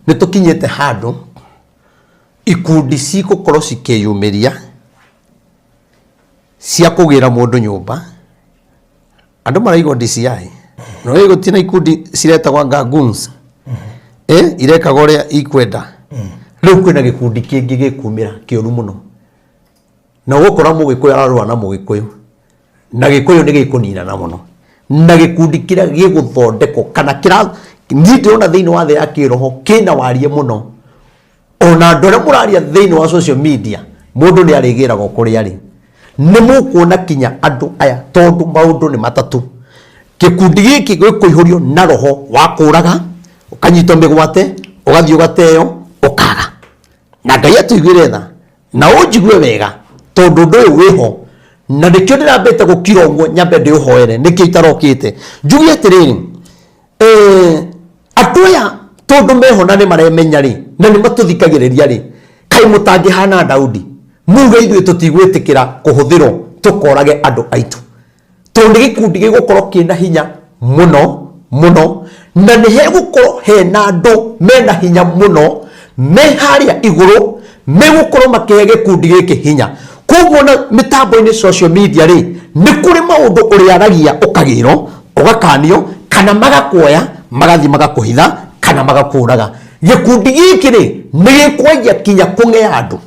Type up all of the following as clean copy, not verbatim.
nitukinyete handu ikundi cigukorwo cikiyumiria cia kugira mundu nyumba andu maraigwa DCI no ego tina ikundi ciretagwa Gagoons ireka gore ikwenda riu kwina gikundi kingi gikumira kioru muno na gukora mugikuyu ararwa na mugikuyu na gikuyu ni gikunina na muno na gikundi kira giguthondeko kana kira ndirona thiini wa the ya kiroho kina warie muno ona ndore muraria thiini wa social media mundu ni arigira gukuri ari ni mukuona kinya andu aya tondu maundu ni matatu gikundi giki gwikuihurio na roho wa kuraga ukanyitwo migwate ugathio gateo ukaga na Ngai atuigwire tha na unjigue wega tondu ndu wiho na ndikio ndirambete gukirongwo nyambe ndi uhoere nikio itarokite njugi atiriri atuya tondu meho na ni maremenya ri na ni matuthikagiriria ri kai mutangi hana Daudi muge ithuĩ tutigwitikira kuhuthirwo tukorage andu aitu tondu gikundi gigukorwo kina hinya muno muno na ni hegukorwo hena andu mena hinya muno me haria iguru megukorwo makihe gikundi giki hinya koguo na mitambo-ini social media ri ni kuri maundu uriaragia ukagiro ugakanio kana magakuoya magathi magakuhitha kana magakuraga gikundi giki ri ni gikwagia kinya kung'ea andu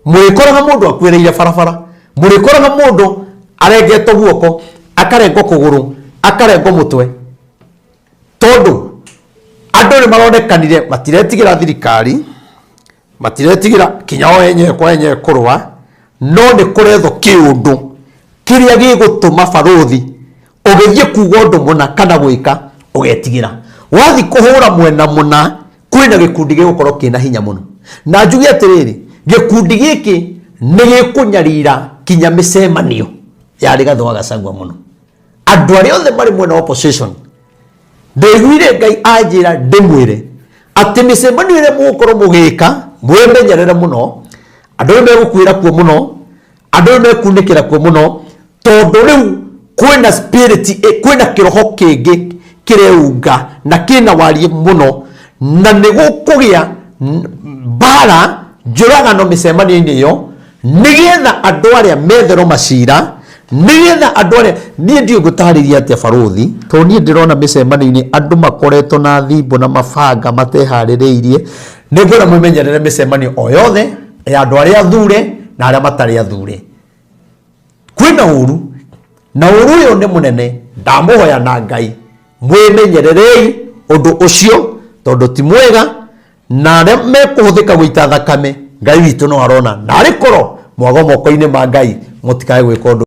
murikoraga mundu akwireire barabara murikoraga mundu arengetwo guoko akarengwo kuguru akarengwo mutwe tondu andu ni maronekanire matiretigira thirikari matiretigira kinya o enye kwa enye kurwa no ni kuretho kiundu kiria gigutuma baruthi ugithie kuga undu muna kana gwika ugetigira wathi kuhura mwena muna kwina gikundi gigukorwo kina hinya muno na njugi atiriri gikundi giki ni gikunyarira kinya micemanio yari Gathua Gachagua muno andu aria othe mari mwena opposition ndeiguire Ngai anjira ndimwire ati micemanio ire mugukorwo mugika mwimenyerere muno andu megukwira kuo muno andu mekunikira kuo muno tondu riu kwina spirit kwina kiroho kingi kireunga na kina warie muno na nigukugia bara njuragano micemanio-ini iyo nigetha andu aria metherwo macira nigetha andu aria nie ndio ngutariria atia baruthi to nie ndirona micemanio-ini andu makoretwo na thimbo na mabanga matehaririirie nigwira mwimenyerere micemanio o yothe ya andu aria athure na aria matari athure kwina uru na uru uyo ni munene ndamuhoya na Ngai mwimenyererei undu ucio tondu ti mwega na aria mekuhuthika guita thakame Ngai witu no arona na arikoro mwago moko-ini ma Ngai mutikae gwika undu